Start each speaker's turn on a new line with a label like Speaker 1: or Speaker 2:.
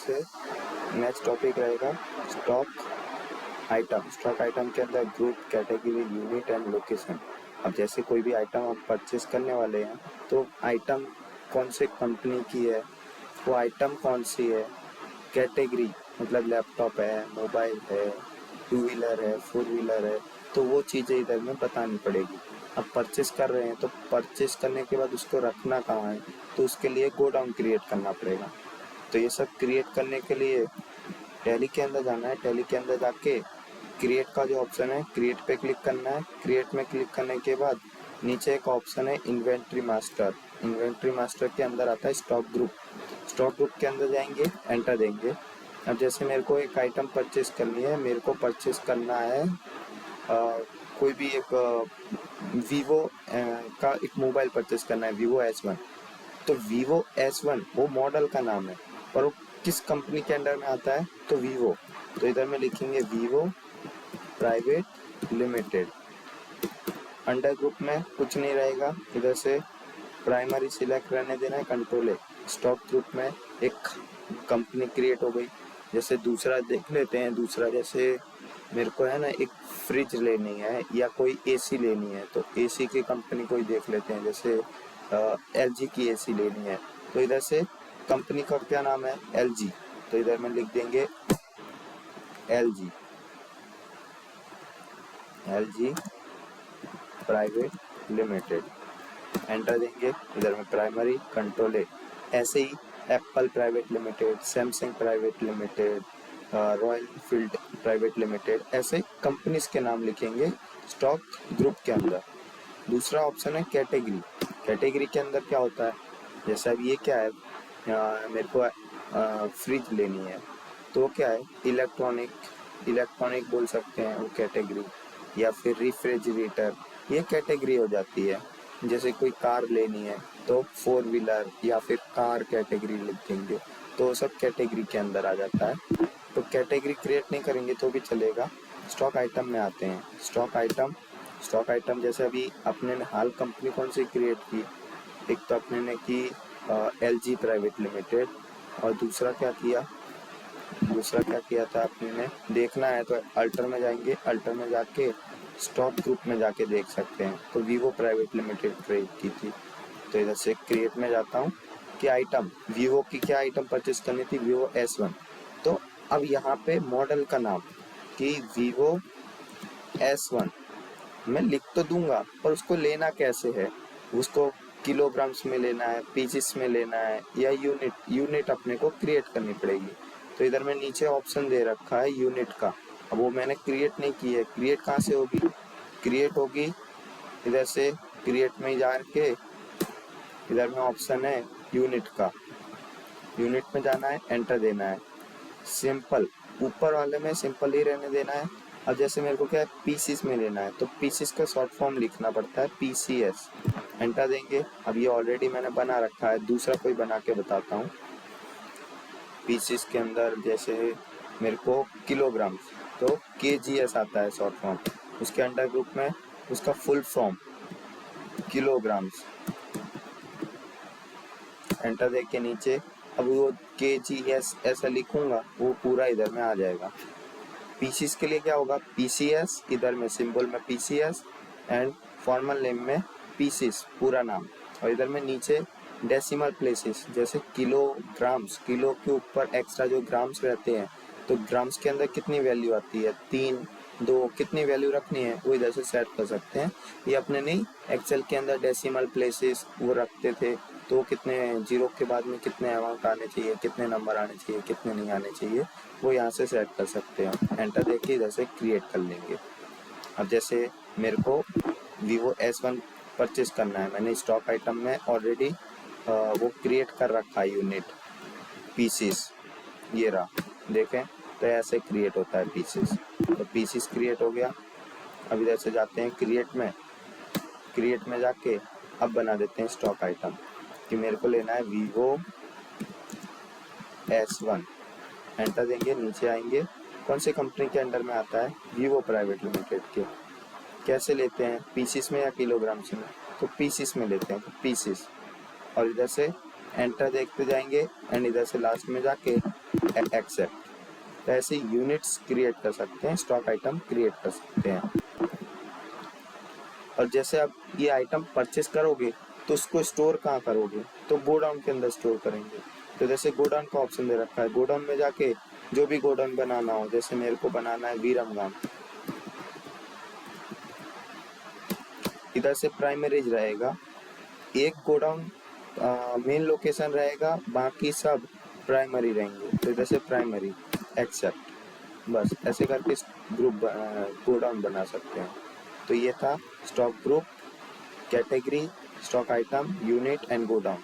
Speaker 1: से next topic रहेगा stock item. Stock item के अंदर group, category, unit and location. अब जैसे कोई भी आइटम आप परचेस करने वाले हैं तो आइटम कौन से कंपनी की है, वो आइटम कौन सी है, कैटेगरी मतलब लैपटॉप है, मोबाइल है, टू व्हीलर है, फोर व्हीलर है, तो वो चीज़ें इधर में बतानी पड़ेगी। अब परचेस कर रहे हैं तो परचेस करने के बाद उसको रखना कहाँ है, तो उसके लिए गोडाउन क्रिएट करना पड़ेगा। तो ये सब क्रिएट करने के लिए टैली के अंदर जाना है। टैली के अंदर जाके क्रिएट का जो ऑप्शन है, क्रिएट पे क्लिक करना है। क्रिएट में क्लिक करने के बाद नीचे एक ऑप्शन है इन्वेंट्री मास्टर। इन्वेंट्री मास्टर के अंदर आता है स्टॉक ग्रुप। स्टॉक ग्रुप के अंदर जाएंगे, एंटर देंगे। अब जैसे मेरे को एक आइटम परचेस करनी है, मेरे को परचेस करना है कोई भी एक वीवो का एक मोबाइल परचेस करना है, वीवो S1। तो वीवो S1 वो मॉडल का नाम है, पर वो किस कंपनी के अंडर में आता है, तो वीवो। तो इधर में लिखेंगे Vivo private limited. Under group में कुछ नहीं रहेगा, इधर से प्राइमरी सिलेक्ट रहने देना है, कंट्रोल है। स्टॉक ग्रुप में एक कंपनी क्रिएट हो गई। जैसे दूसरा देख लेते हैं, दूसरा जैसे मेरे को है ना एक फ्रिज लेनी है या कोई एसी लेनी है, तो एसी की कंपनी कोई देख लेते हैं। जैसे LG की एसी लेनी है, तो इधर से कंपनी का क्या नाम है, LG। तो इधर में लिख देंगे LG प्राइवेट लिमिटेड, एंटर देंगे। इधर में प्राइमरी, कंट्रोल है। ऐसे ही Apple private limited, Samsung private limited, Royal Field private limited, ऐसे कंपनीज के नाम लिखेंगे स्टॉक ग्रुप के अंदर। दूसरा ऑप्शन है कैटेगरी। कैटेगरी के अंदर क्या होता है, जैसा अब ये क्या है, मेरे को फ्रिज लेनी है, तो क्या है इलेक्ट्रॉनिक बोल सकते हैं वो कैटेगरी, या फिर रेफ्रिजरेटर, ये कैटेगरी हो जाती है। जैसे कोई कार लेनी है तो फोर व्हीलर या फिर कार कैटेगरी लिख देंगे, तो सब कैटेगरी के अंदर आ जाता है। तो कैटेगरी क्रिएट नहीं करेंगे तो भी चलेगा। स्टॉक आइटम में आते हैं। स्टॉक आइटम जैसे अभी अपने ने हाल कंपनी कौन सी क्रिएट की, एक तो अपने ने की LG प्राइवेट लिमिटेड, और दूसरा क्या किया था अपने ने, देखना है तो अल्टर में जाएंगे। अल्टर में जाके स्टॉक ग्रुप में जाके देख सकते हैं, तो वीवो प्राइवेट लिमिटेड क्रिएट की थी। तो इधर से क्रिएट में जाता हूँ कि आइटम वीवो की क्या आइटम परचेस करनी थी, वीवो S1। तो अब यहाँ पे मॉडल का नाम कि वीवो S1 मैं लिख तो दूंगा, पर उसको लेना कैसे है, उसको किलोग्राम्स में लेना है, पीसेस में लेना है, या यूनिट अपने को क्रिएट करनी पड़ेगी। तो इधर में नीचे ऑप्शन दे रखा है यूनिट का। अब वो मैंने क्रिएट नहीं की है, क्रिएट कहाँ से होगी, क्रिएट होगी इधर से क्रिएट में जाके इधर में ऑप्शन है यूनिट का, यूनिट में जाना है, एंटर देना है। सिंपल ऊपर वाले में सिंपल ही रहने देना है। अब जैसे मेरे को क्या है पीसीस में लेना है, तो पीसीस का शॉर्ट फॉर्म लिखना पड़ता है PCS, एंटर देंगे। अब ये ऑलरेडी मैंने बना रखा है, दूसरा कोई बना के बताता हूँ। पीसीस के अंदर जैसे मेरे को किलोग्राम, तो KGS आता है शॉर्ट फॉर्म। उसके अंडर ग्रुप में उसका फुल फॉर्म किलोग्राम्स, एंटर दे के नीचे अब वो KGS ऐसा लिखूंगा, वो पूरा इधर में आ जाएगा। पीसीस के लिए क्या होगा, PCS, इधर में सिंबल में PCS एंड फॉर्मल नेम में पीसीस पूरा नाम, और इधर में नीचे डेसिमल प्लेसेस, जैसे किलोग्राम्स, किलो के ऊपर एक्स्ट्रा जो ग्राम्स रहते हैं, तो ग्राम्स के अंदर कितनी वैल्यू आती है, 3, 2, कितनी वैल्यू रखनी है वो इधर से सेट कर सकते हैं। ये अपने नहीं एक्सेल के अंदर डेसिमल प्लेसेस वो रखते थे, तो कितने जीरो के बाद में कितने अमाउंट आने चाहिए, कितने नंबर आने चाहिए, कितने नहीं आने चाहिए, वो यहाँ से सेट कर सकते हैं। एंटर देके इधर से क्रिएट कर लेंगे। अब जैसे मेरे को वीवो S1 परचेस करना है, मैंने स्टॉक आइटम में ऑलरेडी वो क्रिएट कर रखा है यूनिट पीसीस, ये रहा देखें, तो ऐसे क्रिएट होता है पीसीस। तो पीसीस क्रिएट हो गया। अब इधर से जाते हैं क्रिएट में जाके अब बना देते हैं स्टॉक आइटम कि मेरे को लेना है वीवो S1, एंटर देंगे। नीचे आएंगे, कौन सी कंपनी के अंडर में आता है, वीवो प्राइवेट लिमिटेड के। कैसे लेते हैं, पीसीस में या किलोग्राम्स में, तो पीसीस में लेते हैं, तो पीसीस, और इधर से एंटर देखते जाएंगे एंड इधर से लास्ट में जाके एक्सेप्ट। तो ऐसे यूनिट्स क्रिएट कर सकते हैं, स्टॉक आइटम क्रिएट कर सकते हैं। और जैसे आप ये आइटम परचेस करोगे तो उसको स्टोर कहाँ करोगे, तो गोडाउन के अंदर स्टोर करेंगे। तो जैसे गोडाउन का ऑप्शन दे रखा है, गोडाउन में जाके जो भी गोडाउन बनाना हो, जैसे मेरे को बनाना है वीरमगाम, इधर से प्राइमरीज रहेगा, एक गोडाउन मेन लोकेशन रहेगा, बाकी सब प्राइमरी रहेंगे। तो जैसे प्राइमरी एक्सेप्ट, बस ऐसे करके ग्रुप गोडाउन बना सकते हैं। तो ये था stock group, category, stock item, unit and godown.